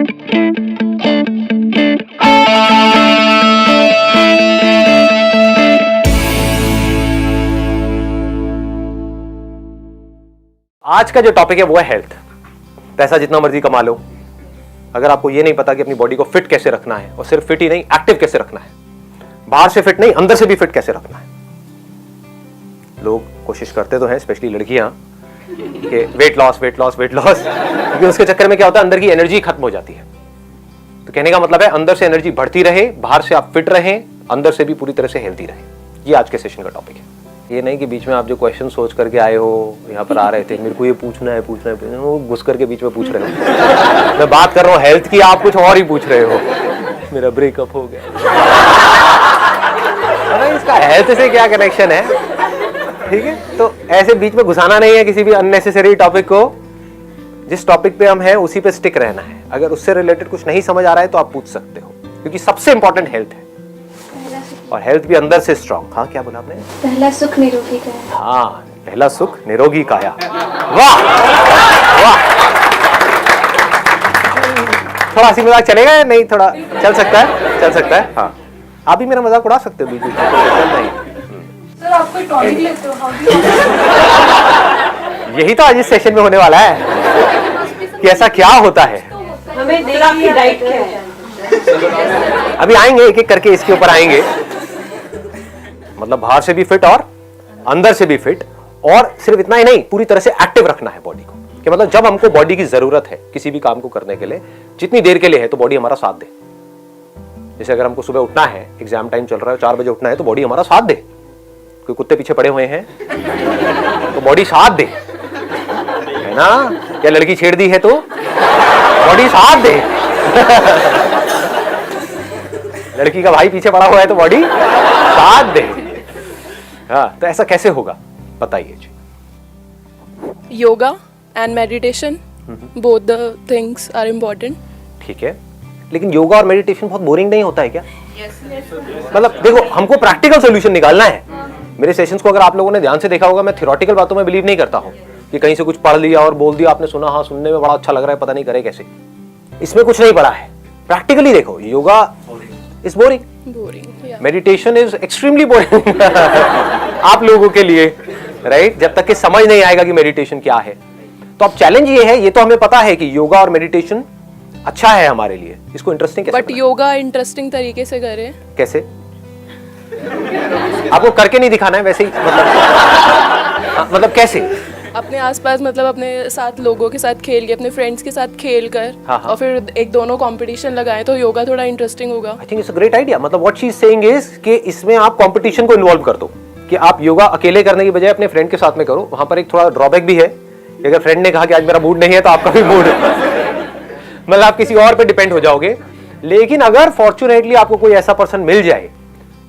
आज का जो टॉपिक है वो है हेल्थ। पैसा जितना मर्जी कमा लो, अगर आपको ये नहीं पता कि अपनी बॉडी को फिट कैसे रखना है, और सिर्फ फिट ही नहीं एक्टिव कैसे रखना है, बाहर से फिट नहीं अंदर से भी फिट कैसे रखना है। लोग कोशिश करते तो हैं, स्पेशली लड़कियां, कि weight loss weight loss weight loss, क्योंकि उसके चक्कर में क्या होता है, अंदर की एनर्जी खत्म हो जाती है। तो कहने का मतलब है अंदर से एनर्जी बढ़ती रहे, बाहर से आप फिट रहें, अंदर से भी पूरी तरह से हेल्दी रहे। ये आज के सेशन का टॉपिक है। ये नहीं कि बीच में आप जो क्वेश्चन सोच करके आए हो, यहाँ पर आ रहे थे मेरे को ये पूछना है वो घुस करके बीच में पूछ रहे हो। मैं बात कर रहा हूँ हेल्थ की, आप कुछ और ही पूछ रहे हो। मेरा ब्रेकअप हो गया, अरे इसका हेल्थ से क्या कनेक्शन है? ठीक है, तो ऐसे बीच में घुसाना नहीं है किसी भी अननेसेसरी टॉपिक को। जिस टॉपिक पे हम हैं उसी पे स्टिक रहना है। अगर उससे रिलेटेड कुछ नहीं समझ आ रहा है तो आप पूछ सकते हो, क्योंकि सबसे इंपॉर्टेंट हेल्थ है, और हेल्थ भी अंदर से स्ट्रांग। हाँ, क्या बोला आपने? पहला सुख निरोगी काया। हाँ, पहला सुख निरोगी काया। वाह वाह, थोड़ा हंसी मजाक चलेगा या नहीं? थोड़ा चल सकता है, चल सकता है। हाँ, आप भी मेरा मजाक उड़ा सकते हो बीच में, चल नहीं। सर आप कोई टॉनिक लेते हो? यही तो आज इस सेशन में होने वाला है कि ऐसा क्या होता है। हमें देखिए डाइट क्या है। अभी आएंगे एक एक करके, इसके ऊपर आएंगे। मतलब बाहर से भी फिट और अंदर से भी फिट, और सिर्फ इतना ही नहीं, पूरी तरह से एक्टिव रखना है बॉडी को। कि मतलब जब हमको बॉडी की जरूरत है किसी भी काम को करने के लिए, जितनी देर के लिए है, तो बॉडी हमारा साथ दे। जैसे अगर हमको सुबह उठना है, एग्जाम टाइम चल रहा है, 4 बजे उठना है, तो बॉडी हमारा साथ दे। कोई कुत्ते पीछे पड़े हुए हैं तो बॉडी साथ दे, है ना? क्या लड़की छेड़ दी है तो बॉडी साथ दे। लड़की का भाई पीछे पड़ा हुआ है तो बॉडी साथ दे। हाँ, तो ऐसा कैसे होगा बताइए जी। Yoga and meditation, both the things are important. ठीक है, लेकिन योगा और मेडिटेशन बहुत बोरिंग नहीं होता है क्या? मतलब देखो, हमको प्रैक्टिकल सोल्यूशन निकालना है। मेरे सेशंस को अगर आप लोगों ने ध्यान से देखा होगा, मैं थ्योरेटिकल बातों में बिलीव नहीं करता हूँ कि कहीं से कुछ पढ़ लिया और बोल दिया, आपने सुना, हाँ सुनने में बड़ा अच्छा लग रहा है, पता नहीं करे कैसे। इसमें कुछ नहीं पड़ा है। प्रैक्टिकली देखो, yoga is boring, meditation is extremely boring आप लोगों के लिए, राइट? जब तक कि समझ नहीं आएगा कि मेडिटेशन क्या है। तो अब चैलेंज ये है, ये तो हमें पता है कि योगा और मेडिटेशन अच्छा है हमारे लिए, इसको इंटरेस्टिंग कैसे? बट योगा इंटरेस्टिंग तरीके से करें। कैसे? आपको करके नहीं दिखाना है वैसे ही, मतलब कैसे? अपने आसपास, मतलब अपने साथ लोगों के साथ खेल के, अपने फ्रेंड्स के साथ खेल कर, हाँ। और फिर एक दोनों कंपटीशन लगाएं तो योगा थोड़ा इंटरेस्टिंग होगा। I think it's a great idea. मतलब what she is saying is कि इसमें आप कंपटीशन को इन्वॉल्व कर दो, कि आप योगा अकेले करने की बजाय अपने फ्रेंड के साथ में करो। वहां पर एक थोड़ा ड्रॉबैक भी है, अगर फ्रेंड ने कहा कि आज मेरा मूड नहीं है तो आपका भी मूड मतलब आप किसी और पे डिपेंड हो जाओगे। लेकिन अगर फॉर्चुनेटली आपको कोई ऐसा पर्सन मिल जाए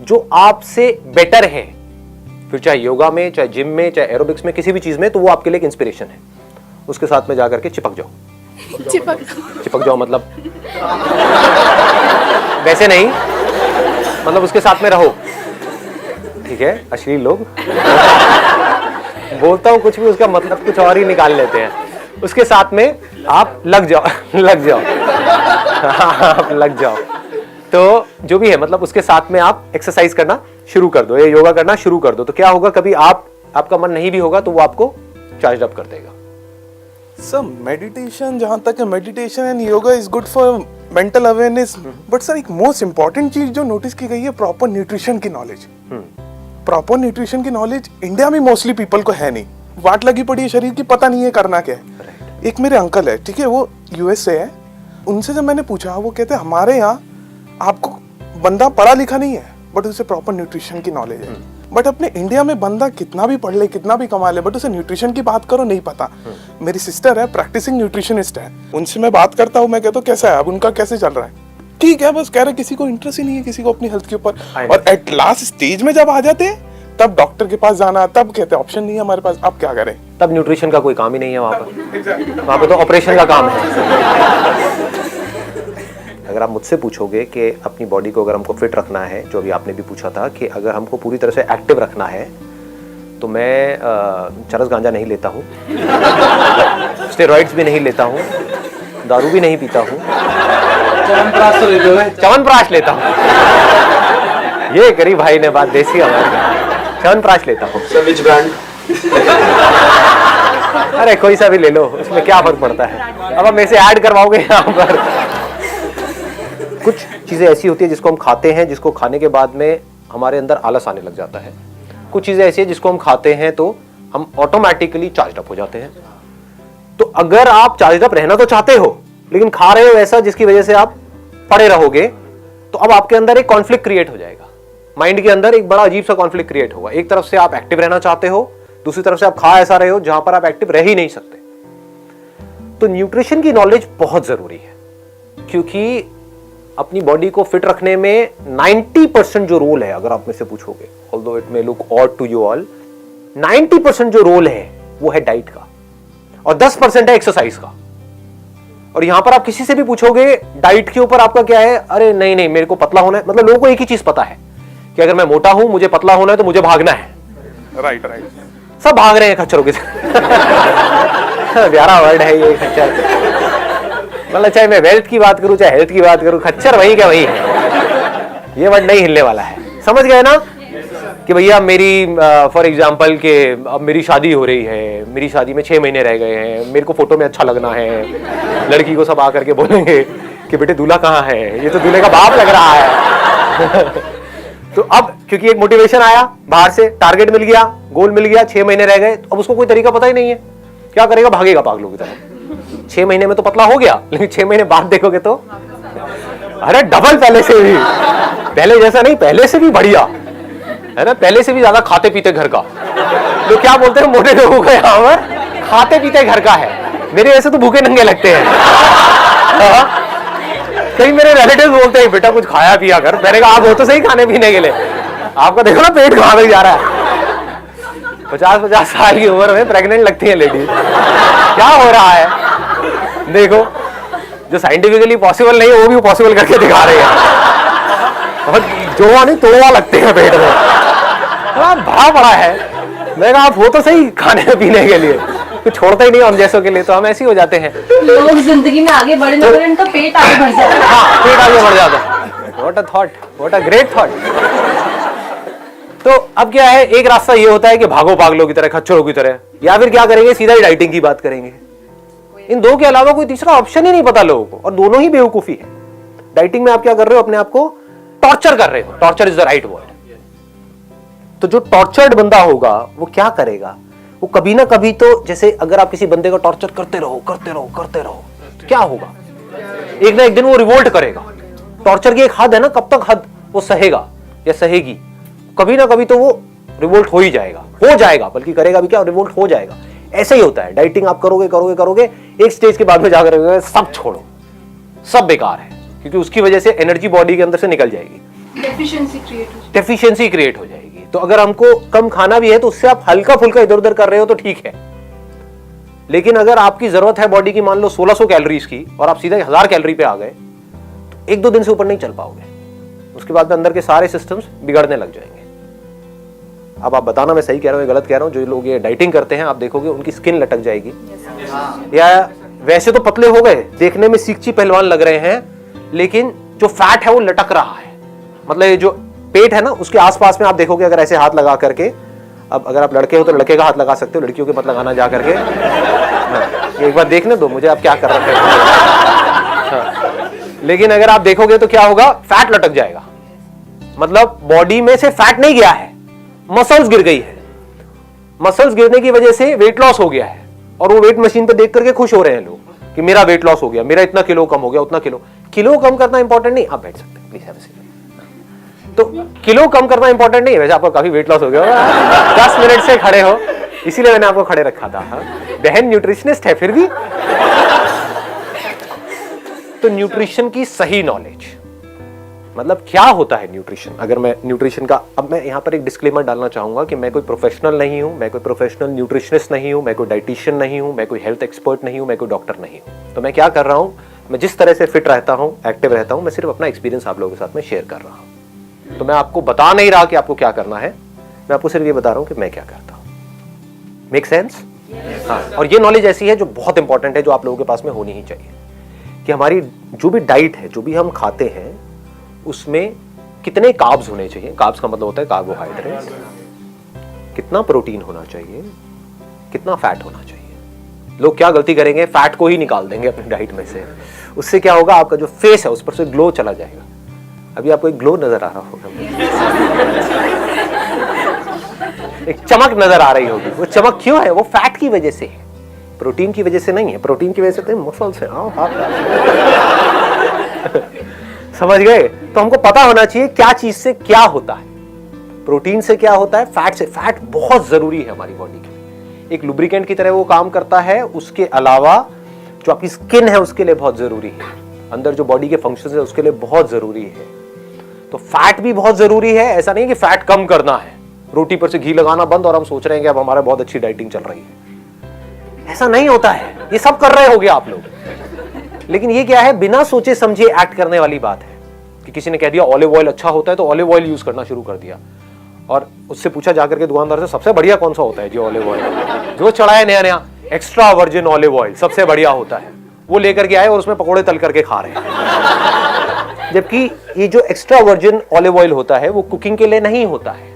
जो आपसे बेटर है, फिर चाहे योगा में, चाहे जिम में, चाहे एरोबिक्स में, किसी भी चीज में, तो वो आपके लिए एक इंस्पिरेशन है। उसके साथ में जाकर के चिपक जाओ। चिपक जाओ मतलब वैसे नहीं, मतलब उसके साथ में रहो। ठीक है, अश्लील लोग बोलता हूं कुछ भी, उसका मतलब कुछ और ही निकाल लेते हैं। उसके साथ में आप लग जाओ लग जाओ आप लग जाओ। तो जो भी है, मतलब उसके साथ में आप एक्सरसाइज करना शुरू कर दो, या योगा करना शुरू कर दो। तो क्या होगा, कभी आपका मन नहीं भी होगा तो वो आपको चार्ज अप कर देगा। सर मेडिटेशन, जहाँ तक है meditation and yoga is good for mental awareness, but sir एक मोस्ट इंपॉर्टेंट चीज जो नोटिस की गई है, प्रॉपर न्यूट्रिशन की नॉलेज। प्रॉपर न्यूट्रिशन की नॉलेज इंडिया में मोस्टली पीपल को है नहीं। वाट लगी पड़ी है शरीर की, पता नहीं है करना क्या है। एक मेरे अंकल है, ठीक है, वो यूएस से है। उनसे जब मैंने पूछा, वो कहते हैं हमारे यहाँ आपको बंदा पढ़ा लिखा नहीं है बट उसे प्रॉपर न्यूट्रिशन की नॉलेज है। बट अपने इंडिया में बंदा कितना भी पढ़ ले, कितना भी कमा ले, बट उसे न्यूट्रिशन की बात करो नहीं पता। मेरी सिस्टर है, प्रैक्टिसिंग न्यूट्रिशनिस्ट है, उनसे मैं बात करता हूँ, मैं कहता हूँ कैसा है अब उनका, कैसे चल रहा है? ठीक है, बस कह रहे किसी को इंटरेस्ट ही नहीं है, किसी को अपनी हेल्थ के ऊपर। और एट लास्ट स्टेज में जब आ जाते हैं तब डॉक्टर के पास जाना, तब कहते हैं ऑप्शन नहीं है हमारे पास, अब क्या करें? तब न्यूट्रिशन का कोई काम ही नहीं है वहां पर। वहां पर तो ऑपरेशन का काम है। अगर आप मुझसे पूछोगे कि अपनी बॉडी को अगर हमको फिट रखना है, जो अभी आपने भी पूछा था कि अगर हमको पूरी तरह से एक्टिव रखना है, तो मैं चरस गांजा नहीं लेता हूँ, स्टेरॉइड्स भी नहीं लेता हूँ, दारू भी नहीं पीता हूँ, च्यवनप्राश तो लेते हो? च्यवनप्राश लेता हूँ। ये गरीब भाई ने बात देसी हमारी, च्यवनप्राश लेता हूँ। Which brand? अरे कोई सा भी ले लो, उसमें क्या फर्क पड़ता है। अब हम ऐसे ऐड करवाओगे यहाँ पर। कुछ चीजें ऐसी होती है जिसको हम खाते हैं, जिसको खाने के बाद में हमारे अंदर आलस आने लग जाता है। कुछ चीजें ऐसी है जिसको हम खाते हैं तो हम ऑटोमेटिकली चार्ज अप हो जाते हैं। तो अगर आप चार्ज अप रहना तो चाहते हो, लेकिन खा रहे हो ऐसा जिसकी वजह से आप पड़े रहोगे, तो अब आपके अंदर एक कॉन्फ्लिक्ट क्रिएट हो जाएगा। माइंड के अंदर एक बड़ा अजीब सा कॉन्फ्लिक्ट क्रिएट होगा। एक तरफ से आप एक्टिव रहना चाहते हो, दूसरी तरफ से आप खा ऐसा रहे हो जहां पर आप एक्टिव रह ही नहीं सकते। तो न्यूट्रिशन की नॉलेज बहुत जरूरी है, क्योंकि अपनी बॉडी को फिट रखने में 90% जो रोल है, अगर आप मेरे से पूछोगे, although it may look odd to you all, 90% जो रोल है वो है डाइट का और 10% है एक्सरसाइज का। और यहां पर आप किसी से भी पूछोगे डाइट के ऊपर आपका क्या है, अरे नहीं नहीं मेरे को पतला होना है। मतलब लोगों को एक ही चीज पता है कि अगर मैं मोटा हूं, मुझे पतला होना है तो मुझे भागना है। Right right. सब भाग रहे हैं खच्चरों की तरह। प्यारा वर्ड है ये खच्चर। मतलब चाहे मैं वेल्थ की बात करूं, चाहे हेल्थ की बात करूं, खच्चर वही क्या वही है। ये वर्ड नहीं हिलने वाला है। समझ गए ना कि भैया मेरी फॉर एग्जाम्पल के अब मेरी शादी हो रही है, मेरी शादी में 6 महीने रह गए हैं, मेरे को फोटो में अच्छा लगना है। लड़की को सब आकर के बोलेंगे कि बेटे दूल्हा कहाँ है, ये तो दूल्हे का बाप लग रहा है। तो अब क्योंकि एक मोटिवेशन आया बाहर से, टारगेट मिल गया, गोल मिल गया, 6 महीने रह गए, तो अब उसको कोई तरीका पता ही नहीं है, क्या करेगा, भागेगा पागलों की तरह। 6 महीने में तो पतला हो गया, लेकिन 6 महीने बाद देखोगे तो अरे डबल पहले से भी, पहले जैसा नहीं, पहले से भी बढ़िया है ना, पहले से भी ज्यादा खाते पीते घर का। लोग क्या बोलते हैं मोटे लोगों को यहाँ पर, खाते पीते घर का है। मेरे वैसे तो भूखे नंगे लगते हैं। कई मेरे रिलेटिव बोलते हैं बेटा कुछ खाया पिया कर। मैंने कहा आप हो तो सही खाने पीने के लिए, आपका देखो ना पेट कहां तक जा रहा है। 50-50 साल की उम्र में प्रेग्नेंट लगती है लेडीज, क्या हो रहा है। देखो जो साइंटिफिकली पॉसिबल नहीं है वो भी पॉसिबल करके दिखा रहे हैं। और जोड़ा नहीं तोड़वा लगते हैं पेट में, भरा पड़ा है। मैं कहा आप हो तो सही खाने पीने के लिए, तो छोड़ता ही नहीं हम जैसों के लिए, तो हम ऐसे ही हो जाते हैं। लोग जिंदगी में आगे बढ़े ना बढ़े, उनका पेट आगे बढ़ जाता है। हाँ, पेट आगे बढ़ जाता है। What a thought, what a great thought. तो अब क्या है, एक रास्ता ये होता है कि भागो पागलों की तरह, खच्चरों की तरह, या फिर क्या करेंगे, सीधा ही डाइटिंग की बात करेंगे। इन दो के अलावा कोई तीसरा ऑप्शन ही नहीं पता लोगों को, और दोनों ही बेवकूफी है। डाइटिंग में आप क्या कर रहे हो, अपने आप को टॉर्चर कर रहे हो। Torture is the right word. तो जो टॉर्चर्ड बंदा होगा वो क्या करेगा, वो कभी ना कभी तो, जैसे अगर आप किसी बंदे का टॉर्चर करते रहो करते रहो करते रहो, तो क्या होगा, एक ना एक दिन वो रिवोल्ट करेगा। टॉर्चर की एक हद है ना, कब तक हद वो सहेगा या सहेगी, कभी ना कभी तो वो रिवोल्ट हो ही जाएगा, हो जाएगा, बल्कि करेगा भी क्या, रिवोल्ट हो जाएगा। ऐसे ही होता है, डाइटिंग आप करोगे करोगे करोगे, एक स्टेज के बाद में जाकर सब छोड़ो, सब बेकार है, क्योंकि उसकी वजह से एनर्जी बॉडी के अंदर से निकल जाएगी, डेफिशिएंसी क्रिएट हो जाएगी। तो अगर हमको कम खाना भी है तो उससे आप हल्का फुल्का इधर उधर कर रहे हो तो ठीक है, लेकिन अगर आपकी जरूरत है बॉडी की मान लो 1600 कैलोरीज की, और आप सीधे 1000 कैलोरी पे आ गए, तो 1-2 दिन से ऊपर नहीं चल पाओगे। उसके बाद में अंदर के सारे सिस्टम्स बिगड़ने लग जाएंगे। अब आप बताना मैं सही कह रहा हूँ या गलत कह रहा हूँ। जो लोग ये डाइटिंग करते हैं आप देखोगे उनकी स्किन लटक जाएगी, या वैसे तो पतले हो गए, देखने में सीखची पहलवान लग रहे हैं, लेकिन जो फैट है वो लटक रहा है। मतलब ये जो पेट है ना, उसके आसपास में आप देखोगे, अगर ऐसे हाथ लगा करके, अब अगर आप लड़के हो तो लड़के का हाथ लगा सकते हो, लड़कियों के मत लगाना जा करके। हाँ, एक बार देखने दो मुझे आप क्या कर रहे हैं। हाँ, लेकिन अगर आप देखोगे तो क्या होगा, फैट लटक जाएगा। मतलब बॉडी में से फैट नहीं गया है, मसल्स गिर गई है। मसल्स गिरने की वजह से वेट लॉस हो गया है, और वो वेट मशीन पे देख करके खुश हो रहे हैं लोग कि मेरा वेट लॉस हो गया, मेरा इतना किलो कम हो गया, उतना किलो। किलो कम करना इंपॉर्टेंट नहीं, आप बैठ सकते हैं प्लीज, हैव अ सीट। तो किलो कम करना इंपॉर्टेंट नहीं है, वैसे आपको काफी वेट लॉस हो गया होगा, 10 मिनट से खड़े हो, इसीलिए मैंने आपको खड़े रखा था। हाँ? बहन न्यूट्रिशनिस्ट है फिर भी। तो न्यूट्रिशन की सही नॉलेज, मतलब क्या होता है न्यूट्रिशन। अगर मैं न्यूट्रिशन का, अब मैं यहाँ पर एक डिस्क्लेमर डालना चाहूंगा कि मैं कोई प्रोफेशनल नहीं हूं, मैं कोई प्रोफेशनल न्यूट्रिशनिस्ट नहीं हूं, मैं कोई डाइटिशियन नहीं हूं, मैं कोई हेल्थ एक्सपर्ट नहीं हूं, मैं कोई डॉक्टर नहीं हूं। तो मैं क्या कर रहा हूं, मैं जिस तरह से फिट रहता हूं, एक्टिव रहता हूं, मैं सिर्फ अपना एक्सपीरियंस आप लोगों के साथ में शेयर कर रहा हूं। तो मैं आपको बता नहीं रहा कि आपको क्या करना है, मैं आपको सिर्फ ये बता रहा हूं कि मैं क्या करता हूं। Make sense? हाँ, और ये नॉलेज ऐसी है जो बहुत इंपॉर्टेंट है, जो आप लोगों के पास में होनी ही चाहिए। कि हमारी जो भी डाइट है, जो भी हम खाते हैं, उसमें कितने कार्ब्स होने चाहिए। कार्ब्स का मतलब होता है कार्बोहाइड्रेट, कितना प्रोटीन होना चाहिए, कितना फैट होना चाहिए। लोग क्या गलती करेंगे, फैट को ही निकाल देंगे अपनी डाइट में से। उससे क्या होगा, आपका जो फेस है उस पर से ग्लो चला जाएगा। अभी आपको एक ग्लो नजर आ रहा होगा, एक चमक नजर आ रही होगी। वो चमक क्यों है? वो फैट की वजह से है, प्रोटीन की वजह से नहीं है। प्रोटीन की वजह से तो मसल्स है। समझ गए? तो हमको पता होना चाहिए क्या चीज से क्या होता है, प्रोटीन से क्या होता है, फैट से। फैट बहुत जरूरी है हमारी बॉडी के लिए, एक लुब्रिकेंट की तरह वो काम करता है। उसके अलावा जो आपकी स्किन है उसके लिए बहुत जरूरी है, अंदर जो बॉडी के फंक्शंस है उसके लिए बहुत जरूरी है। तो फैट भी बहुत जरूरी है। ऐसा नहीं कि फैट कम करना है, रोटी पर से घी लगाना बंद और हम सोच रहे हैं कि अब हमारा बहुत अच्छी डाइटिंग चल रही है। ऐसा नहीं होता है। ये सब कर रहे होगे आप लोग, लेकिन ये क्या है, बिना सोचे समझे एक्ट करने वाली बात है। कि किसी ने कह दिया ऑलिव ऑयल अच्छा होता है तो ऑलिव ऑयल यूज करना शुरू कर दिया, और उससे पूछा जाकर के दुकानदार से सबसे बढ़िया कौन सा होता है जी ऑलिव ऑयल, जो चढ़ा है नया नया एक्स्ट्रा वर्जिन ऑलिव ऑयल सबसे बढ़िया होता है, वो लेकर के आए और उसमें पकोड़े तल करके खा रहे हैं। जबकि ये जो एक्स्ट्रा वर्जिन ऑलिव ऑयल होता है वो कुकिंग के लिए नहीं होता है।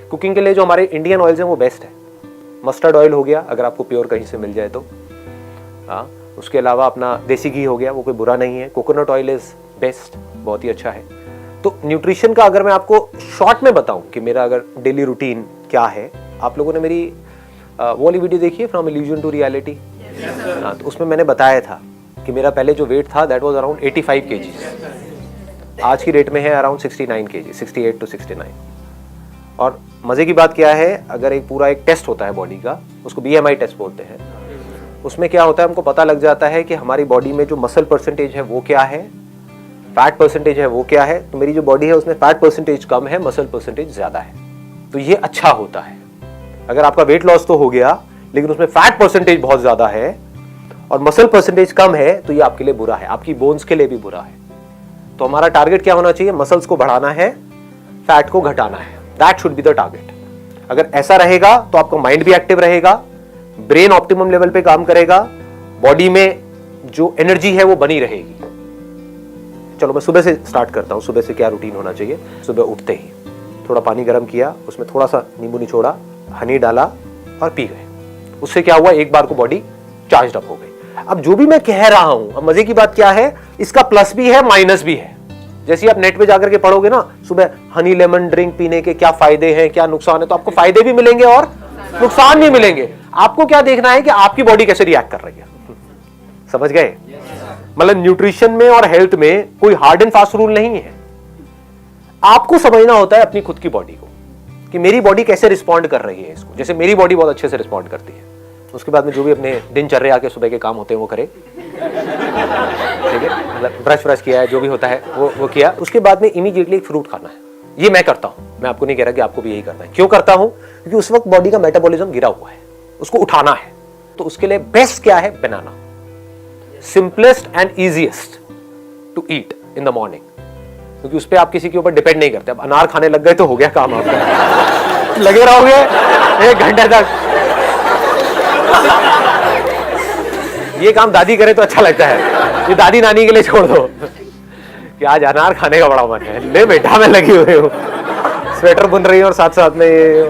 कुकिंग के लिए जो हमारे इंडियन ऑयल्स हैं वो बेस्ट है। मस्टर्ड ऑयल हो गया अगर आपको प्योर कहीं से मिल जाए तो, हाँ। उसके अलावा अपना देसी घी हो गया, वो कोई बुरा नहीं है। कोकोनट ऑयल इज बेस्ट, बहुत ही अच्छा है। तो न्यूट्रिशन का अगर मैं आपको शॉर्ट में बताऊं कि मेरा अगर डेली रूटीन क्या है, आप लोगों ने मेरी वो वाली वीडियो देखी है, फ्रॉम इल्यूजन टू रियलिटी। तो उसमें मैंने बताया था कि मेरा पहले जो वेट था दैट वाज अराउंड 85 kg, आज की डेट में है अराउंड 69 kg, 68 to 69। और मजे की बात क्या है, अगर एक पूरा एक टेस्ट होता है बॉडी का, उसको BMI टेस्ट बोलते हैं, उसमें क्या होता है, हमको पता लग जाता है कि हमारी बॉडी में जो मसल परसेंटेज है वो क्या है, फैट परसेंटेज है वो क्या है। तो मेरी जो बॉडी है उसमें फैट परसेंटेज कम है, मसल परसेंटेज ज्यादा है, तो ये अच्छा होता है। अगर आपका वेट लॉस तो हो गया लेकिन उसमें फैट परसेंटेज बहुत ज्यादा है और मसल परसेंटेज कम है, तो ये आपके लिए बुरा है, आपकी बोन्स के लिए भी बुरा है। तो हमारा टारगेट क्या होना चाहिए, मसल्स को बढ़ाना है, फैट को घटाना है। That should be the target. अगर ऐसा रहेगा तो आपका माइंड भी एक्टिव रहेगा, ब्रेन ऑप्टिमम लेवल पे काम करेगा, बॉडी में जो एनर्जी है वो बनी रहेगी। चलो मैं सुबह से स्टार्ट करता हूं। सुबह से क्या रूटीन होना चाहिए, सुबह उठते ही थोड़ा पानी गर्म किया, उसमें थोड़ा सा नींबू निचोड़ा, हनी डाला और पी गए। उससे क्या हुआ, एक बार को बॉडी चार्ज अप हो गई। अब जो भी मैं कह रहा हूं, अब मजे की बात क्या है, इसका प्लस भी है माइनस भी है। जैसे आप नेट पे जाकर के पढ़ोगे ना, सुबह हनी लेमन ड्रिंक पीने के क्या फायदे हैं, क्या नुकसान है, तो आपको फायदे भी मिलेंगे और नुकसान भी मिलेंगे। आपको क्या देखना है कि आपकी बॉडी कैसे रिएक्ट कर रही है। समझ गए? मतलब न्यूट्रिशन में और हेल्थ में कोई हार्ड एंड फास्ट रूल नहीं है। आपको समझना होता है अपनी खुद की बॉडी को कि मेरी बॉडी कैसे रिस्पॉन्ड कर रही है इसको। जैसे मेरी बॉडी बहुत अच्छे से रिस्पॉन्ड करती है, उसके बाद में जो भी अपने दिनचर्या के सुबह के काम होते हैं वो करे, ठीक है, मतलब ब्रश व्रश किया है, जो भी होता है वो किया। उसके बाद में इमीडिएटली एक फ्रूट खाना है। ये मैं करता हूं, मैं आपको नहीं कह रहा कि आपको भी यही करना है। क्यों करता हूं? क्योंकि उस वक्त बॉडी का मेटाबॉलिज्म गिरा हुआ है, उसको उठाना है। तो उसके लिए बेस्ट क्या है, banana. Simplest and easiest to eat in the morning, क्योंकि उस पर आप किसी के ऊपर डिपेंड नहीं करते। अब अनार खाने लग गए तो हो गया काम आपका। लगे रहोगे 1 घंटे तक, ये काम दादी करे तो अच्छा लगता है, ये दादी नानी के लिए छोड़ दो कि आज अनार खाने का बड़ा मन है, ले बेटा मैं लगी हुई हूँ, स्वेटर बुन रही हूँ और साथ साथ में ये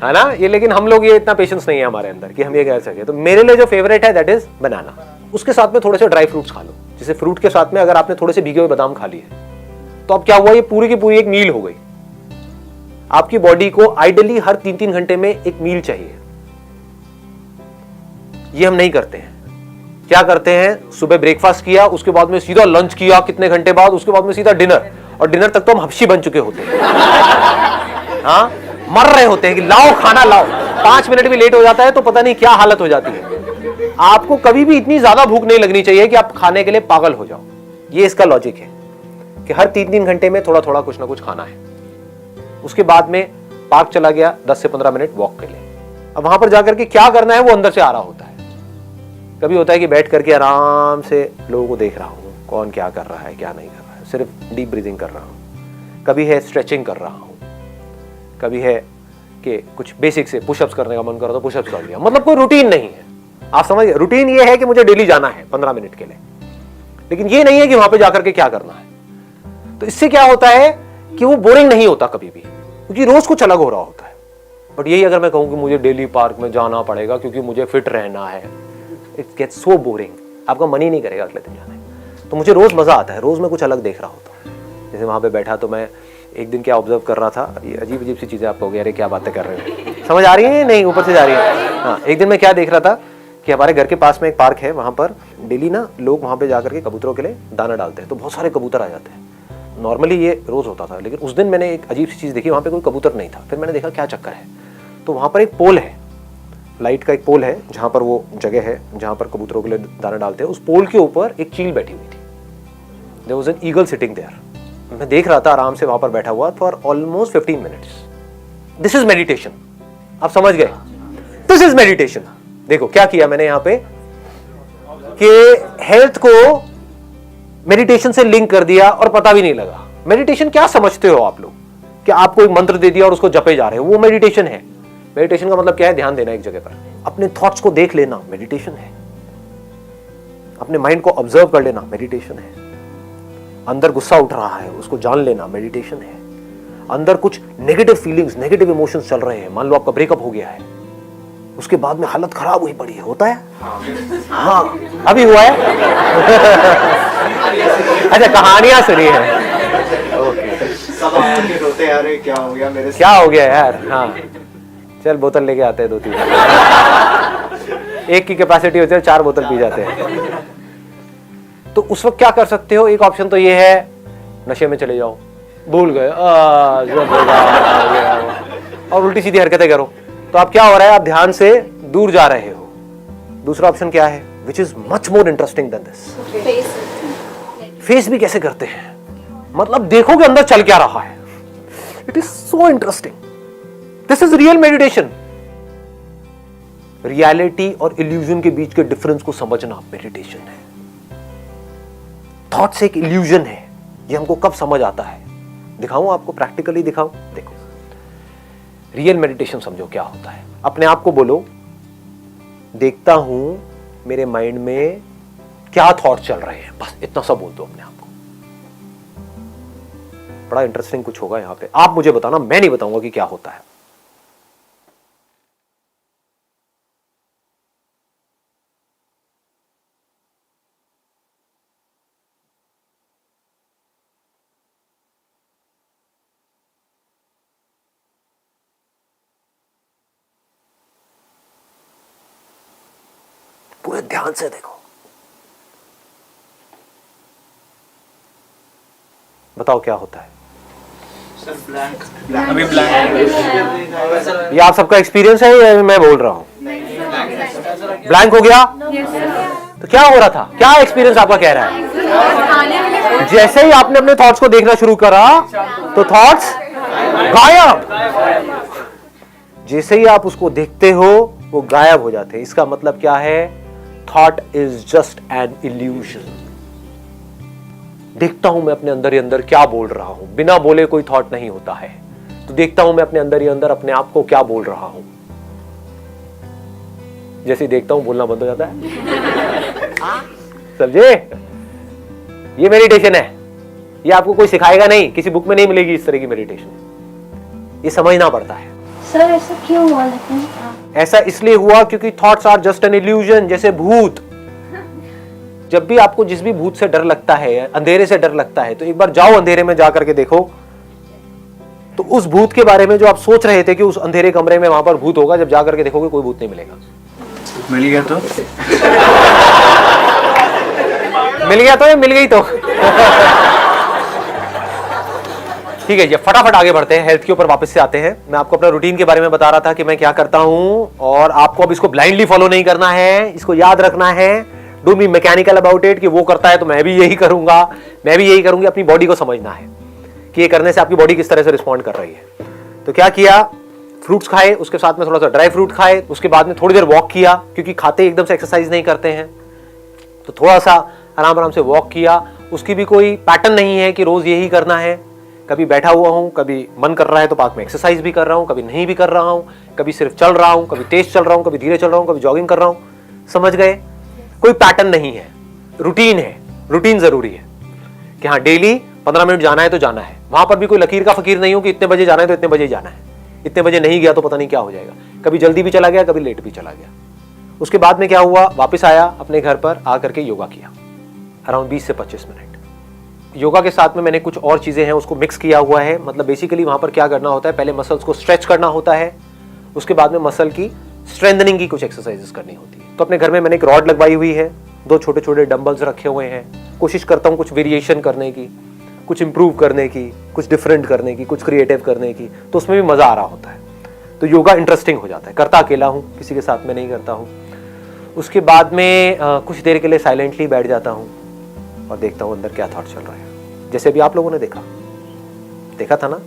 है ना ये। लेकिन हम लोग, ये इतना पेशेंस नहीं है हमारे अंदर कि हम ये कह सके। तो मेरे लिए जो फेवरेट है दैट इज बनाना। उसके साथ में थोड़े से ड्राई फ्रूट्स खा लो। जैसे फ्रूट के साथ में अगर आपने थोड़े से भीगे हुए बादाम खा लिए तो अब क्या हुआ, ये पूरी की पूरी एक मील हो गई। आपकी बॉडी को आइडियली हर 3-3 घंटे में एक मील चाहिए। ये हम नहीं करते हैं। क्या करते हैं, सुबह ब्रेकफास्ट किया, उसके बाद में सीधा लंच किया, कितने घंटे बाद उसके बाद में सीधा डिनर, और डिनर तक तो हम हफ्शी बन चुके होते हैं। हाँ, मर रहे होते हैं कि लाओ खाना लाओ। 5 मिनट भी लेट हो जाता है तो पता नहीं क्या हालत हो जाती है। आपको कभी भी इतनी ज्यादा भूख नहीं लगनी चाहिए कि आप खाने के लिए पागल हो जाओ। ये इसका लॉजिक है कि हर 3-3 घंटे में थोड़ा थोड़ा कुछ ना कुछ खाना है। उसके बाद में पार्क चला गया 10 से 15 मिनट वॉक के लिए। अब वहां पर जाकर के क्या करना है वो अंदर से आ रहा होता है। कभी होता है कि बैठ करके आराम से लोगों को देख रहा हूं, कौन क्या कर रहा है क्या नहीं कर रहा है, सिर्फ डीप ब्रीदिंग कर रहा हूं। कभी है स्ट्रेचिंग कर रहा हूं, कभी है कि कुछ बेसिक से पुशअप्स करने का मन कर रहा तो पुशअप्स कर लिया। मतलब कोई रूटीन नहीं है। आप समझ गए? रूटीन ये है कि मुझे डेली जाना है 15 मिनट के लिए, लेकिन ये नहीं है कि वहां पे जाकर के क्या करना है। तो इससे क्या होता है कि वो बोरिंग नहीं होता कभी भी, क्योंकि रोज कुछ अलग हो रहा होता है। बट यही अगर मैं कहूं कि मुझे डेली पार्क में जाना पड़ेगा क्योंकि मुझे फिट रहना है, इट गेट्स सो बोरिंग, आपका मन ही नहीं करेगा अगले दिन जाने। तो मुझे रोज मजा आता है, रोज मैं कुछ अलग देख रहा होता हूँ। जैसे वहां पे बैठा तो मैं एक दिन क्या ऑब्जर्व कर रहा था, ये अजीब अजीब सी चीजें आपको, अरे क्या बातें कर रहे हो, समझ आ रही है नहीं, ऊपर से जा रही है। हाँ, एक दिन मैं क्या देख रहा था कि हमारे घर के पास में एक पार्क है, वहां पर डेली ना लोग वहां पे जाकर के कबूतरों के लिए दाना डालते हैं, तो बहुत सारे कबूतर आ जाते हैं। नॉर्मली ये रोज होता था, लेकिन उस दिन मैंने एक अजीब सी चीज देखी, वहां पे कोई कबूतर नहीं था। फिर मैंने देखा क्या चक्कर है, तो वहां पर एक पोल है, लाइट का एक पोल है, जहां पर वो जगह है जहां पर कबूतरों के लिए दाना डालते हैं। उस पोल के ऊपर एक चील बैठी हुई थी, there was an eagle sitting there. मैं देख रहा था आराम से वहां पर बैठा हुआ for almost 15 minutes. This is meditation, आप समझ गए, दिस इज मेडिटेशन। देखो क्या किया मैंने यहां पे कि हेल्थ को मेडिटेशन से लिंक कर दिया और पता भी नहीं लगा। मेडिटेशन क्या समझते हो आप लोग, कि आपको एक मंत्र दे दिया और उसको जपे जा रहे हो, वो मेडिटेशन है। मेडिटेशन का मतलब क्या है, ध्यान देना एक जगह पर, अपने थॉट्स को देख लेना मेडिटेशन है, अपने माइंड को ऑब्जर्व कर लेना मेडिटेशन है, अंदर गुस्सा उठ रहा है उसको जान लेना मेडिटेशन है, अंदर कुछ नेगेटिव फीलिंग्स नेगेटिव इमोशंस चल रहे हैं, मान लो आपका ब्रेकअप हो गया है, उसके बाद में हालत खराब हुई पड़ी है, होता है हाँ अभी हुआ है अच्छा कहानियां सुनी है, रोते यार क्या हो गया मेरे, क्या हो गया यार, हाँ चल बोतल लेके आते हैं 2-3 एक की कैपेसिटी होती है, 4 बोतल पी जाते हैं। तो उस वक्त क्या कर सकते हो, एक ऑप्शन तो ये है नशे में चले जाओ, भूल गए और उल्टी सीधी हरकतें करो, तो आप क्या हो रहा है, आप ध्यान से दूर जा रहे हो। दूसरा ऑप्शन क्या है, which is much more interesting than this, face भी कैसे करते हैं, मतलब देखो कि अंदर चल क्या रहा है, it is so interesting. This is real meditation. Reality और इल्यूजन के बीच के डिफरेंस को समझना मेडिटेशन है। थॉट्स एक इल्यूजन है, ये हमको कब समझ आता है, दिखाऊं आपको, प्रैक्टिकली दिखाऊं, देखो रियल मेडिटेशन समझो क्या होता है। अपने आप को बोलो, देखता हूं मेरे माइंड में क्या थॉट चल रहे हैं, बस इतना सा बोल दो अपने आप को। बड़ा इंटरेस्टिंग कुछ होगा यहां पे, आप मुझे बताना, मैं नहीं बताऊंगा कि क्या होता है। पूरे ध्यान से देखो, बताओ क्या होता है। अभी ब्लैंक, ये आप सबका एक्सपीरियंस है या मैं बोल रहा हूं, ब्लैंक हो गया, तो क्या हो रहा था, क्या एक्सपीरियंस आपका कह रहा है। जैसे ही आपने अपने थॉट्स को देखना शुरू करा तो थॉट्स गायब, जैसे ही आप उसको देखते हो वो गायब हो जाते हैं। इसका मतलब क्या है, thought is just an illusion. देखता हूं मैं अपने अंदर ही अंदर क्या बोल रहा हूं, बिना बोले कोई थॉट नहीं होता है, तो देखता हूं मैं अपने अंदर ही अंदर अपने आप को क्या बोल रहा हूं। जैसे देखता हूं बोलना बंद हो जाता है समझे, ये मेडिटेशन है। ये आपको कोई सिखाएगा नहीं, किसी बुक में नहीं मिलेगी इस तरह की मेडिटेशन, ये समझना पड़ता है। सर ऐसा क्यों हुआ, लेकिन ऐसा इसलिए हुआ क्योंकि thoughts are just an illusion. जैसे भूत, जब भी आपको जिस भी भूत से डर लगता है, अंधेरे से डर लगता है, तो एक बार जाओ अंधेरे में जा करके देखो, तो उस भूत के बारे में जो आप सोच रहे थे कि उस अंधेरे कमरे में वहां पर भूत होगा, जब जा करके देखोगे कोई भूत नहीं मिलेगा। मिल गया तो मिल गया तो, मिल गई तो ठीक है, ये फटाफट आगे बढ़ते हैं, हेल्थ के ऊपर वापस से आते हैं। मैं आपको अपना रूटीन के बारे में बता रहा था कि मैं क्या करता हूं, और आपको अब इसको ब्लाइंडली फॉलो नहीं करना है, इसको याद रखना है। Don't be mechanical about it कि वो करता है तो मैं भी यही करूंगा, मैं भी यही करूंगी। अपनी बॉडी को समझना है कि ये करने से आपकी बॉडी किस तरह से रिस्पॉन्ड कर रही है। तो क्या किया, फ्रूट्स खाए, उसके साथ में थोड़ा सा ड्राई फ्रूट खाए, उसके बाद में थोड़ी देर वॉक किया, क्योंकि खाते एकदम से एक्सरसाइज नहीं करते हैं, तो थोड़ा सा आराम आराम से वॉक किया। उसकी भी कोई पैटर्न नहीं है कि रोज यही करना है, कभी बैठा हुआ हूं, कभी मन कर रहा है तो पार्क में एक्सरसाइज भी कर रहा हूं, कभी नहीं भी कर रहा हूं, कभी सिर्फ चल रहा हूं, कभी तेज चल रहा हूं, कभी धीरे चल रहा हूं, कभी जॉगिंग कर रहा हूं। समझ गए, कोई पैटर्न नहीं है, रूटीन है। रूटीन जरूरी है कि हाँ डेली 15 मिनट जाना है तो जाना है। वहां पर भी कोई लकीर का फकीर नहीं हो कि इतने बजे जाना है तो इतने बजे जाना है, इतने बजे नहीं गया तो पता नहीं क्या हो जाएगा। कभी जल्दी भी चला गया, कभी लेट भी चला गया। उसके बाद में क्या हुआ, वापस आया अपने घर पर आकर के योगा किया अराउंड 20 से 25 मिनट। योगा के साथ में मैंने कुछ और चीजें हैं उसको मिक्स किया हुआ है। मतलब बेसिकली वहां पर क्या करना होता है, पहले मसल्स को स्ट्रेच करना होता है, उसके बाद में मसल की स्ट्रेंथनिंग की कुछ एक्सरसाइजेस करनी होती है। तो अपने घर में मैंने एक रॉड लगवाई हुई है, 2 छोटे छोटे डंबल्स रखे हुए हैं। कोशिश करता हूँ कुछ वेरिएशन करने की, कुछ इंप्रूव करने की, कुछ डिफरेंट करने की, कुछ क्रिएटिव करने की, तो उसमें भी मजा आ रहा होता है। तो योगा इंटरेस्टिंग हो जाता है। करता अकेला हूँ, किसी के साथ में नहीं करता हूँ। उसके बाद में कुछ देर के लिए साइलेंटली बैठ जाता हूँ और देखता हूँ अंदर क्या थॉट चल रहा है। जैसे भी आप लोगों ने देखा था ना,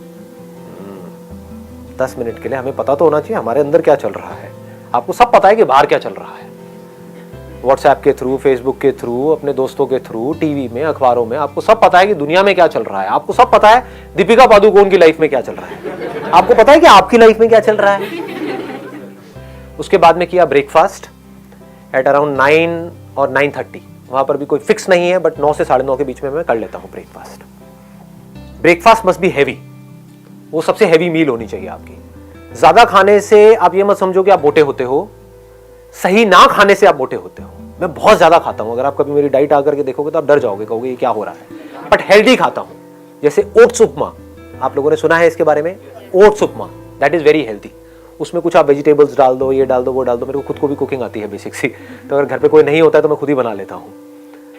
10 मिनट के लिए हमें पता तो होना चाहिए हमारे अंदर क्या चल रहा है। आपको सब पता है कि बाहर क्या चल रहा है, व्हाट्सएप के थ्रू, फेसबुक के थ्रू, अपने दोस्तों के थ्रू, टीवी में, अखबारों में, आपको सब पता है कि दुनिया में क्या चल रहा है। आपको सब पता है दीपिका पादुकोण की लाइफ में क्या चल रहा है, आपको पता है कि आपकी लाइफ में क्या चल रहा है। उसके बाद में किया ब्रेकफास्ट एट अराउंड 9 और 9:30। वहां पर भी कोई फिक्स नहीं है, बट 9 से 9:30 के बीच में मैं कर लेता हूं breakfast. Breakfast must be heavy, वो सबसे हैवी मील होनी चाहिए आपकी। ज्यादा खाने से आप ये मत समझो कि आप मोटे होते हो, सही ना खाने से आप मोटे होते हो। मैं बहुत ज्यादा खाता हूं, अगर आप कभी मेरी डाइट आकर के देखोगे तो आप डर जाओगे, कहोगे ये क्या हो रहा है। बट हेल्दी खाता हूं, जैसे ओट्स उपमा, आप लोगों ने सुना है इसके बारे में, oats upma, that is very healthy. उसमें कुछ आप वेजिटेबल्स डाल दो, ये डाल दो, वो डाल दो। मेरे को खुद को भी कुकिंग आती है बेसिक सी, तो अगर घर पे कोई नहीं होता है तो मैं खुद ही बना लेता हूँ।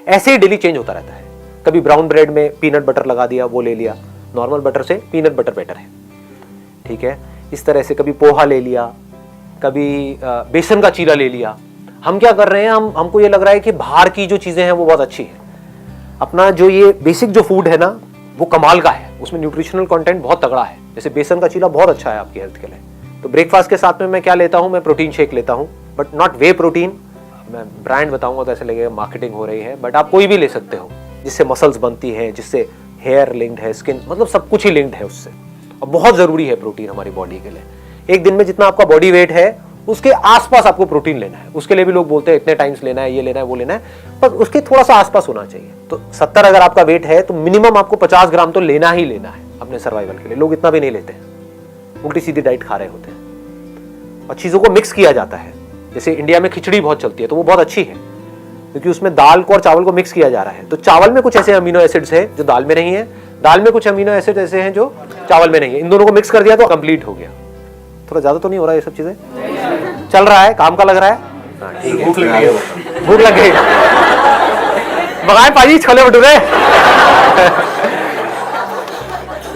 ऐसे ही डेली चेंज होता रहता है। कभी ब्राउन ब्रेड में पीनट बटर लगा दिया, वो ले लिया, नॉर्मल बटर से पीनट बटर बेटर है, ठीक है। इस तरह से कभी पोहा ले लिया, कभी बेसन का चीला ले लिया। हम क्या कर रहे हैं, हमको ये लग रहा है कि बाहर की जो चीजें हैं वो बहुत अच्छी है। अपना जो ये बेसिक जो फूड है ना, वो कमाल का है, उसमें न्यूट्रिशनल कंटेंट बहुत तगड़ा है। जैसे बेसन का चीला बहुत अच्छा है आपकी हेल्थ के लिए। तो ब्रेकफास्ट के साथ में मैं क्या लेता हूँ, मैं प्रोटीन शेक लेता हूँ, बट नॉट वे प्रोटीन। मैं ब्रांड बताऊंगा तो ऐसे लगेगा मार्केटिंग हो रही है, बट आप कोई भी ले सकते हो, जिससे मसल्स बनती है, जिससे हेयर लिंक्ड है, स्किन, मतलब सब कुछ ही लिंक्ड है उससे। और बहुत जरूरी है प्रोटीन हमारी बॉडी के लिए। एक दिन में जितना आपका बॉडी वेट है उसके आसपास आपको प्रोटीन लेना है। उसके लिए भी लोग बोलते हैं इतने टाइम्स लेना है, ये लेना है, वो लेना है, पर उसके थोड़ा सा आसपास होना चाहिए। तो 70 अगर आपका वेट है तो मिनिमम आपको 50 ग्राम तो लेना ही लेना है अपने सर्वाइवल के लिए। लोग इतना भी नहीं लेते हैं, उल्टी सीधी डाइट खा रहे होते हैं। और चीजों को मिक्स किया जाता है। जैसे इंडिया में खिचड़ी बहुत चलती है, तो वो बहुत अच्छी है क्योंकि उसमें दाल को और चावल को मिक्स किया जा रहा है। तो चावल में कुछ ऐसे अमीनो एसिड्स है जो दाल में नहीं है, दाल में कुछ अमीनो एसिड ऐसे हैं जो चावल में नहीं है। इन दोनों को मिक्स कर दिया तो कंप्लीट हो गया। थोड़ा ज्यादा तो नहीं हो रहा है ये सब चीजें? चल रहा है, काम का लग रहा है। हाँ, ठीक है। भूख लग गई मंगाए पाजी छोले भटूरे।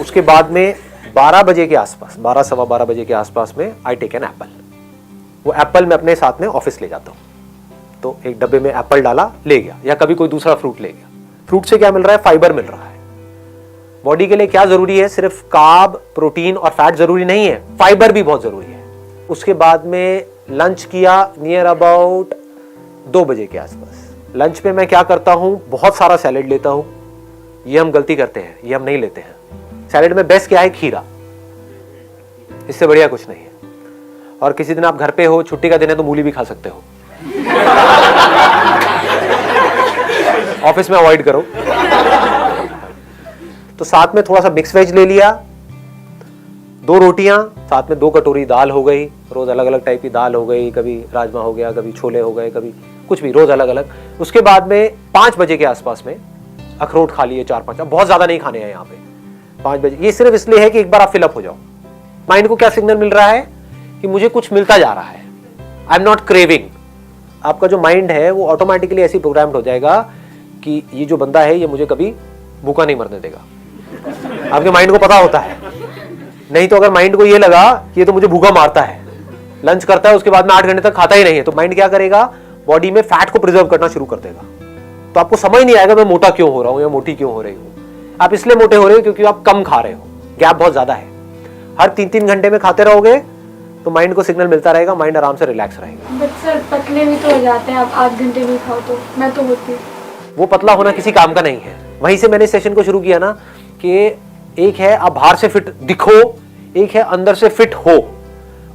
उसके बाद में 12 बजे के आसपास, 12 सवा 12 बजे के आसपास में आई टेक एन एप्पल। वो एप्पल मैं अपने साथ में ऑफिस ले जाता हूँ। तो एक डब्बे में एप्पल डाला, ले गया, या कभी कोई दूसरा फ्रूट ले गया। फ्रूट से क्या मिल रहा है, फाइबर मिल रहा है। बॉडी के लिए क्या जरूरी है, सिर्फ कार्ब, प्रोटीन और फैट जरूरी नहीं है, फाइबर भी बहुत जरूरी है। उसके बाद में लंच किया नियर अबाउट 2 बजे के आसपास। लंच पे मैं क्या करता हूं, बहुत सारा सैलेड लेता हूं। ये हम गलती करते हैं, ये हम नहीं लेते हैं। सैलेड में बेस्ट क्या है, खीरा, इससे बढ़िया कुछ नहीं है। और किसी दिन आप घर पे हो, छुट्टी का दिन है, तो मूली भी खा सकते हो। ऑफिस में अवॉइड करो। तो साथ में थोड़ा सा मिक्स वेज ले लिया, 2 रोटियां, साथ में 2 कटोरी दाल हो गई। रोज अलग अलग टाइप की दाल हो गई, कभी राजमा हो गया, कभी छोले हो गए, कभी कुछ भी, रोज अलग अलग। उसके बाद में 5 बजे के आसपास में अखरोट खा लिए 4-5। अब बहुत ज्यादा नहीं खाने हैं यहाँ पे 5 बजे। ये सिर्फ इसलिए है कि एक बार आप फिलअप हो जाओ। माइंड को क्या सिग्नल मिल रहा है कि मुझे कुछ मिलता जा रहा है, आई एम नॉट क्रेविंग। आपका जो माइंड है वो ऑटोमेटिकली ऐसी प्रोग्राम्ड हो जाएगा कि ये जो बंदा है ये मुझे कभी भूखा नहीं मरने देगा। आपके माइंड को पता होता है। नहीं तो अगर माइंड को ये लगा कि ये तो मुझे भूखा मारता है, लंच करता है उसके बाद में 8 घंटे तक खाता ही नहीं है, तो माइंड क्या करेगा, बॉडी में फैट को प्रिजर्व करना शुरू कर देगा। तो आपको समझ नहीं आएगा मैं मोटा क्यों हो रहा हूं या मोटी क्यों हो रही हूं। आप इसलिए मोटे हो रहे हो क्योंकि आप कम खा रहे हो, गैप बहुत ज्यादा है। हर 3-3 घंटे में खाते रहोगे तो माइंड को सिग्नल मिलता रहेगा, माइंड आराम से रिलैक्स रहेगा। बट सर पतले भी तो हो जाते हैं, आप 8 घंटे भी खाओ तो। मैं तो होती, वो पतला होना किसी काम का नहीं है। वहीं से मैंने सेशन को शुरू किया ना कि एक है आप बाहर से फिट दिखो, एक है अंदर से फिट हो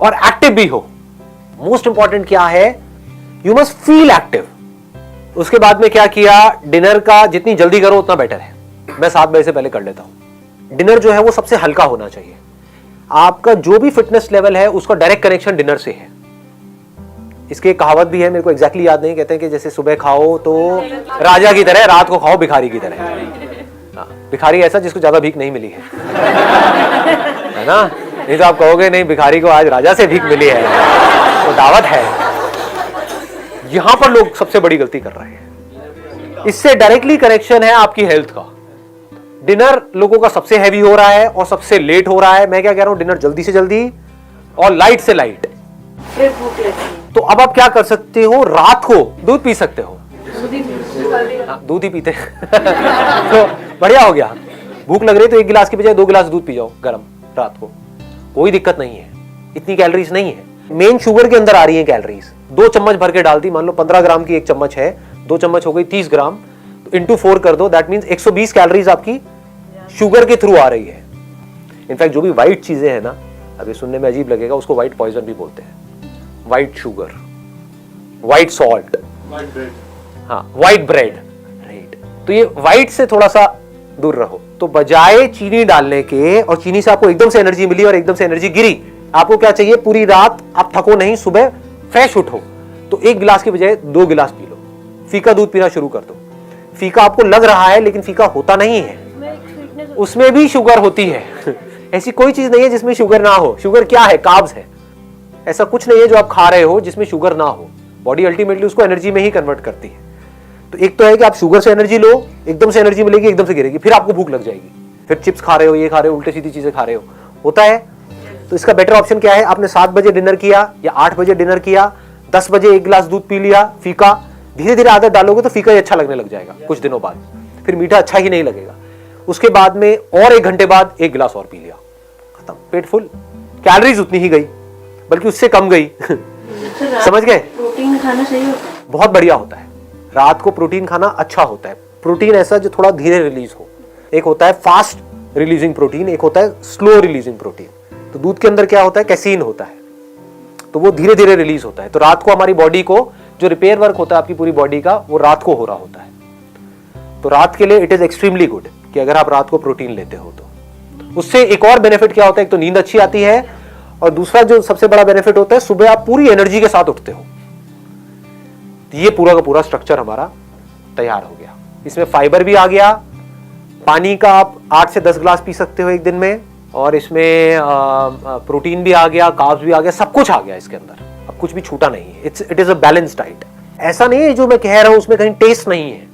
और एक्टिव भी हो। मोस्ट इंपॉर्टेंट क्या है, यू मस्ट फील एक्टिव। उसके बाद में क्या किया, डिनर का जितनी जल्दी करो उतना बेटर है। मैं 7 बजे से पहले कर लेता हूं। डिनर जो है वो सबसे हल्का होना चाहिए। आपका जो भी फिटनेस लेवल है उसका डायरेक्ट कनेक्शन डिनर से है। इसकी एक कहावत भी है, मेरे को एग्जैक्टली याद नहीं, कहते हैं कि जैसे सुबह खाओ तो राजा की तरह, रात को खाओ भिखारी की तरह। हाँ, भिखारी ऐसा जिसको ज्यादा भीख नहीं मिली है ना? नहीं तो आप कहोगे नहीं भिखारी को आज राजा से भीख मिली है, तो दावत है। यहां पर लोग सबसे बड़ी गलती कर रहे हैं। इससे डायरेक्टली कनेक्शन है आपकी हेल्थ का। डिनर लोगों का सबसे हैवी हो रहा है और सबसे लेट हो रहा है। मैं क्या कह रहा हूं, डिनर जल्दी से जल्दी और लाइट से लाइट। फिर भूख लगती है। तो अब आप क्या कर सकते हो, रात को दूध पी सकते हो। हाँ, दूध ही पीते तो बढ़िया हो गया। भूख लग रही तो 1 गिलास की बजाय 2 गिलास दूध पी जाओ गरम रात को, कोई दिक्कत नहीं है। इतनी कैलोरीज नहीं है। मेन शुगर के अंदर आ रही है कैलोरीज। 2 चम्मच भर के डाल दी, मान लो 15 ग्राम की 1 चम्मच है, 2 चम्मच हो गई 30 ग्राम, तो इंटू 4 कर दो, दैट मीन्स 120 कैलोरीज आपकी शुगर के थ्रू आ रही है। इनफैक्ट जो भी व्हाइट चीजें हैं ना, अभी सुनने में अजीब लगेगा, उसको व्हाइट पॉइजन भी बोलते हैं। व्हाइट शुगर, व्हाइट सॉल्ट, हाँ व्हाइट ब्रेड, राइट। तो ये व्हाइट से थोड़ा सा दूर रहो। तो बजाय चीनी डालने के, और चीनी से आपको एकदम से एनर्जी मिली और एकदम से एनर्जी गिरी, आपको क्या चाहिए, पूरी रात आप थको नहीं, सुबह फ्रेश उठो। तो 1 गिलास की बजाय 2 गिलास पी लो। फीका दूध पीना शुरू कर दो। फीका आपको लग रहा है लेकिन फीका होता नहीं है, उसमें भी शुगर होती है। ऐसी कोई चीज नहीं है जिसमें शुगर ना हो। शुगर क्या है, कार्ब्स है। ऐसा कुछ नहीं है जो आप खा रहे हो जिसमें शुगर ना हो। बॉडी अल्टीमेटली उसको एनर्जी में ही कन्वर्ट करती है। तो एक तो है कि आप शुगर से एनर्जी लो, एकदम से एनर्जी मिलेगी, एकदम से गिरेगी, फिर आपको भूख लग जाएगी, फिर चिप्स खा रहे हो, ये खा रहे हो, उल्टी सीधी चीजें खा रहे हो, होता है। तो इसका बेटर ऑप्शन क्या है, आपने 7 बजे डिनर किया या 8 बजे डिनर किया, 10 बजे 1 गिलास दूध पी लिया, फीका। धीरे धीरे आदत डालोगे तो फीका ही अच्छा लगने लग जाएगा कुछ दिनों बाद, फिर मीठा अच्छा ही नहीं लगेगा। उसके बाद में और 1 घंटे बाद 1 गिलास और पी लिया, खत्म, पेट फुल। कैलोरीज उतनी ही गई, बल्कि उससे कम गई। समझ गए? प्रोटीन खाना सही होता है, बहुत बढ़िया होता है। रात को प्रोटीन खाना अच्छा होता है। प्रोटीन ऐसा जो थोड़ा धीरे रिलीज हो। एक होता है फास्ट रिलीजिंग प्रोटीन, एक होता है स्लो रिलीजिंग प्रोटीन। तो दूध के अंदर क्या होता है, कैसीन होता है, तो वो धीरे धीरे रिलीज होता है। तो रात को हमारी बॉडी को जो रिपेयर वर्क होता है आपकी पूरी बॉडी का, वो रात को हो रहा होता है। तो रात के लिए इट इज एक्सट्रीमली गुड कि अगर आप रात को प्रोटीन लेते हो तो उससे एक और बेनिफिट क्या होता है, एक तो नींद अच्छी आती है, और दूसरा जो सबसे बड़ा बेनिफिट होता है, सुबह आप पूरी एनर्जी के साथ उठते हो। ये पूरा का पूरा स्ट्रक्चर हमारा तैयार हो गया। इसमें फाइबर भी आ गया, पानी का आप 8 से 10 गिलास पी सकते हो एक दिन में, और इसमें प्रोटीन भी आ गया, कार्ब्स भी आ गया, सब कुछ आ गया इसके अंदर। अब कुछ भी छूटा नहीं है। It is a balance diet. ऐसा नहीं है जो मैं कह रहा हूं उसमें कहीं टेस्ट नहीं है,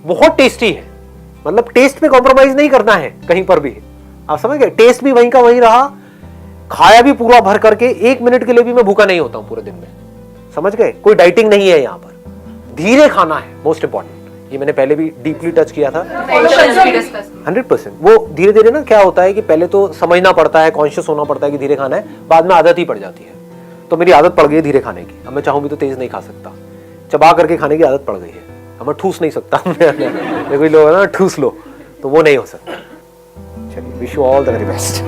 बहुत टेस्टी है। मतलब टेस्ट पे कॉम्प्रोमाइज नहीं करना है कहीं पर भी, आप समझ गए? टेस्ट भी वहीं का वहीं रहा, खाया भी पूरा भर करके, 1 मिनट के लिए भी मैं भूखा नहीं होता हूं पूरे दिन में, समझ गए? कोई डाइटिंग नहीं है यहाँ पर। धीरे खाना है मोस्ट इंपॉर्टेंट। ये मैंने पहले भी डीपली टच किया था। 100%। वो धीरे धीरे ना क्या होता है कि पहले तो समझना पड़ता है, कॉन्शियस होना पड़ता है कि धीरे खाना है, बाद में आदत ही पड़ जाती है। तो मेरी आदत पड़ गई है धीरे खाने की। अब मैं चाहूँ भी तो तेज नहीं खा सकता, चबा करके खाने की आदत पड़ गई है। अब मैं ठूस नहीं सकता। कोई लोग ना ठूस लो, तो वो नहीं हो सकता। चलिए, wish you all the very best.